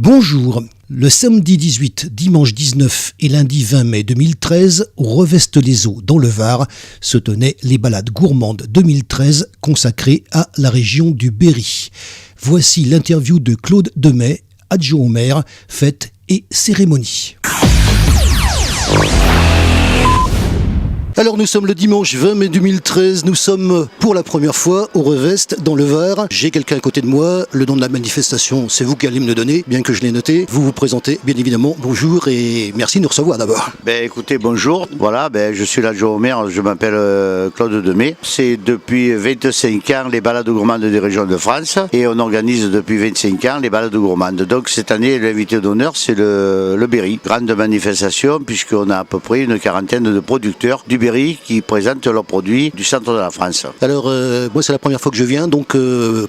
Bonjour. Le samedi 18, dimanche 19 et lundi 20 mai 2013, au Revest-les-Eaux dans le Var, se tenaient les balades gourmandes 2013 consacrées à la région du Berry. Voici l'interview de Claude Demey, adjoint au maire, fête et cérémonie. Alors nous sommes le dimanche 20 mai 2013, nous sommes pour la première fois au Revest dans le Var. J'ai quelqu'un à côté de moi, le nom de la manifestation c'est vous qui allez me le donner, bien que je l'ai noté. Vous vous présentez bien évidemment, bonjour et merci de nous recevoir d'abord. Écoutez, bonjour, voilà, je suis l'adjoint au maire, je m'appelle Claude Demey. C'est depuis 25 ans les balades gourmandes des régions de France et on organise depuis 25 ans les balades gourmandes. Donc cette année l'invité d'honneur c'est le Berry, grande manifestation puisqu'on a à peu près une quarantaine de producteurs du Berry qui présentent leurs produits du centre de la France. Alors moi c'est la première fois que je viens, donc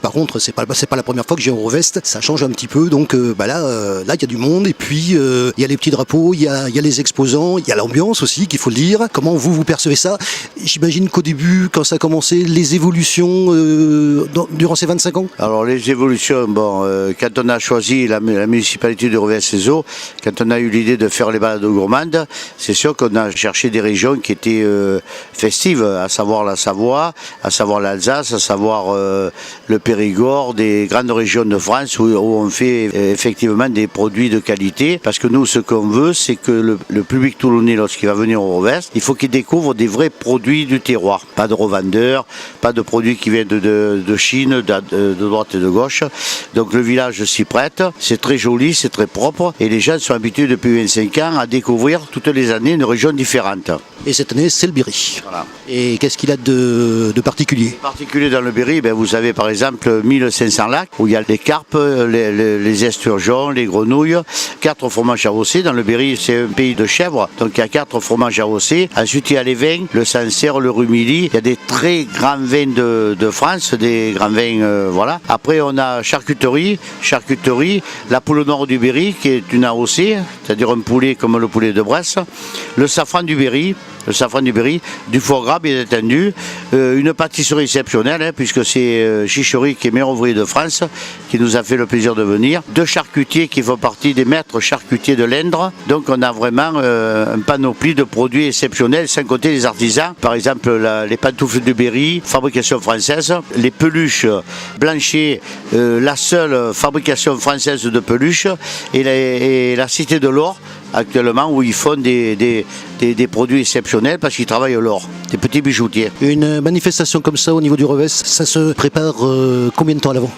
par contre c'est pas la première fois que je viens au Revest, ça change un petit peu, donc là il y a du monde et puis il y a les petits drapeaux, il y a les exposants, il y a l'ambiance aussi qu'il faut le dire. Comment vous percevez ça? J'imagine qu'au début quand ça a commencé, les évolutions durant ces 25 ans? Alors les évolutions, quand on a choisi la municipalité de Revest-les-Eaux, quand on a eu l'idée de faire les balades gourmandes, c'est sûr qu'on a cherché des régions qui étaient festives, à savoir la Savoie, à savoir l'Alsace, à savoir le Périgord, des grandes régions de France où on fait effectivement des produits de qualité, parce que nous ce qu'on veut c'est que le public toulonnais lorsqu'il va venir au Revest, il faut qu'il découvre des vrais produits du terroir, pas de revendeurs, pas de produits qui viennent de Chine, de droite et de gauche. Donc le village s'y prête, c'est très joli, c'est très propre et les gens sont habitués depuis 25 ans à découvrir toutes les années une région différente. Et cette année, c'est le Berry. Voilà. Et qu'est-ce qu'il a de particulier? Particulier dans le Berry, vous avez par exemple 1500 lacs où il y a les carpes, les esturgeons, les grenouilles, 4 fromages AOC. Dans le Berry, c'est un pays de chèvres, donc il y a 4 fromages AOC. Ensuite, il y a les vins, le Sancerre, le Rumilly. Il y a des très grands vins de France, des grands vins, voilà. Après, on a charcuterie, la poule nord du Berry qui est une AOC, c'est-à-dire un poulet comme le poulet de Bresse, le safran du Berry, du foie gras bien entendu, une pâtisserie exceptionnelle puisque c'est Chicherie qui est meilleur ouvrier de France qui nous a fait le plaisir de venir, 2 charcutiers qui font partie des maîtres charcutiers de l'Indre, donc on a vraiment un panoplie de produits exceptionnels sans compter les artisans, par exemple les pantoufles du Berry, fabrication française, les peluches Blanchet, la seule fabrication française de peluches et la Cité de l'Or actuellement où ils font des produits exceptionnels parce qu'ils travaillent l'or, des petits bijoutiers. Une manifestation comme ça au niveau du Revest, ça se prépare combien de temps à l'avant?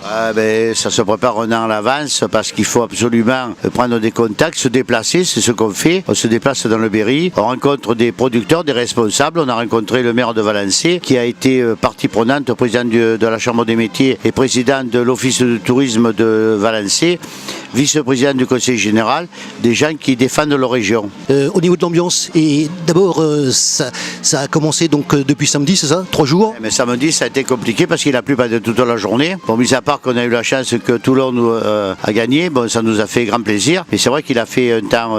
Ça se prépare un an à l'avance parce qu'il faut absolument prendre des contacts, se déplacer, c'est ce qu'on fait. On se déplace dans le Berry, on rencontre des producteurs, des responsables. On a rencontré le maire de Valençay qui a été partie prenante, président de la Chambre des métiers et président de l'Office de tourisme de Valençay, vice-président du conseil général, des gens qui défendent leur région. Au niveau de l'ambiance, et d'abord ça a commencé donc depuis samedi, c'est ça? 3 jours? Mais samedi ça a été compliqué parce qu'il a plu pendant toute la journée. Mis à part qu'on a eu la chance que Toulon a gagné, ça nous a fait grand plaisir. Et c'est vrai qu'il a fait un temps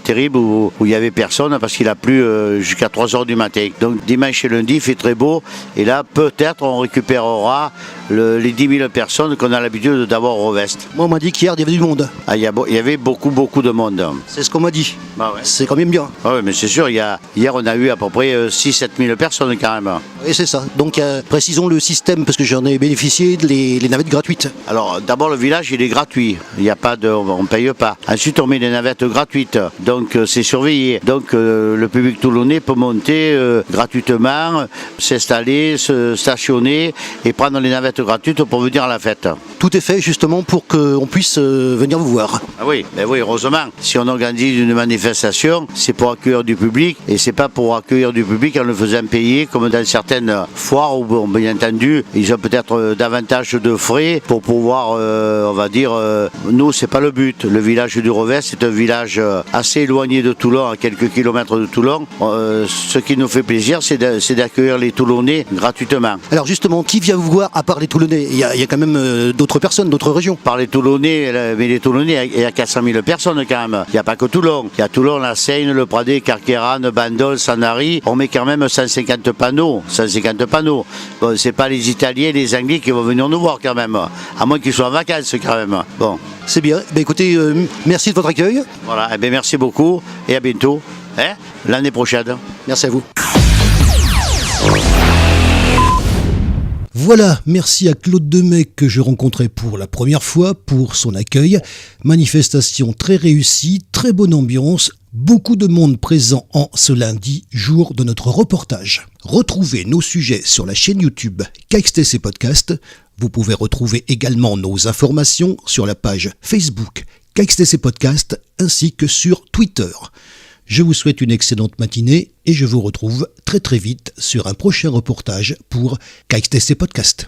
terrible où il n'y avait personne parce qu'il a plu jusqu'à 3h du matin. Donc dimanche et lundi il fait très beau et là peut-être on récupérera les 10 000 personnes qu'on a l'habitude d'avoir au Revest. Moi on m'a dit qu'hier il y avait du monde. Il y avait beaucoup de monde. C'est ce qu'on m'a dit. Ouais. C'est quand même bien. Oui, mais c'est sûr, hier on a eu à peu près 6-7 000 personnes quand même. Oui, c'est ça. Donc précisons le système, parce que j'en ai bénéficié, les navettes gratuites. Alors d'abord le village il est gratuit, on ne paye pas. Ensuite on met des navettes gratuites, donc c'est surveillé. Donc le public toulonnais peut monter gratuitement, s'installer, se stationner et prendre les navettes gratuites pour venir à la fête. Tout est fait justement pour qu'on puisse venir vous voir. Ah oui, heureusement. Si on organise une manifestation, c'est pour accueillir du public et c'est pas pour accueillir du public en le faisant payer comme dans certaines foires où, bien entendu, ils ont peut-être davantage de frais pour pouvoir, on va dire, nous c'est pas le but. Le village du Revest c'est un village assez éloigné de Toulon, à quelques kilomètres de Toulon. Ce qui nous fait plaisir, c'est d'accueillir les Toulonnais gratuitement. Alors justement, qui vient vous voir à part les Toulonnais? Il y a quand même d'autres d'autres personnes, d'autres régions. Par les Toulonnais, mais les Toulonnais, il y a 400 000 personnes quand même. Il n'y a pas que Toulon. Il y a Toulon, la Seine, le Pradé, Carqueiranne, Bandol, Sanary. On met quand même 150 panneaux. 150 panneaux. Bon, c'est pas les Italiens, les Anglais qui vont venir nous voir quand même. À moins qu'ils soient en vacances quand même. Bon. C'est bien. Écoutez, merci de votre accueil. Voilà, merci beaucoup et à bientôt. L'année prochaine. Merci à vous. Voilà, merci à Claude Demecq que je rencontrais pour la première fois pour son accueil. Manifestation très réussie, très bonne ambiance, beaucoup de monde présent en ce lundi, jour de notre reportage. Retrouvez nos sujets sur la chaîne YouTube KXTC Podcast. Vous pouvez retrouver également nos informations sur la page Facebook KXTC Podcast ainsi que sur Twitter. Je vous souhaite une excellente matinée et je vous retrouve très vite sur un prochain reportage pour KXTC Podcast.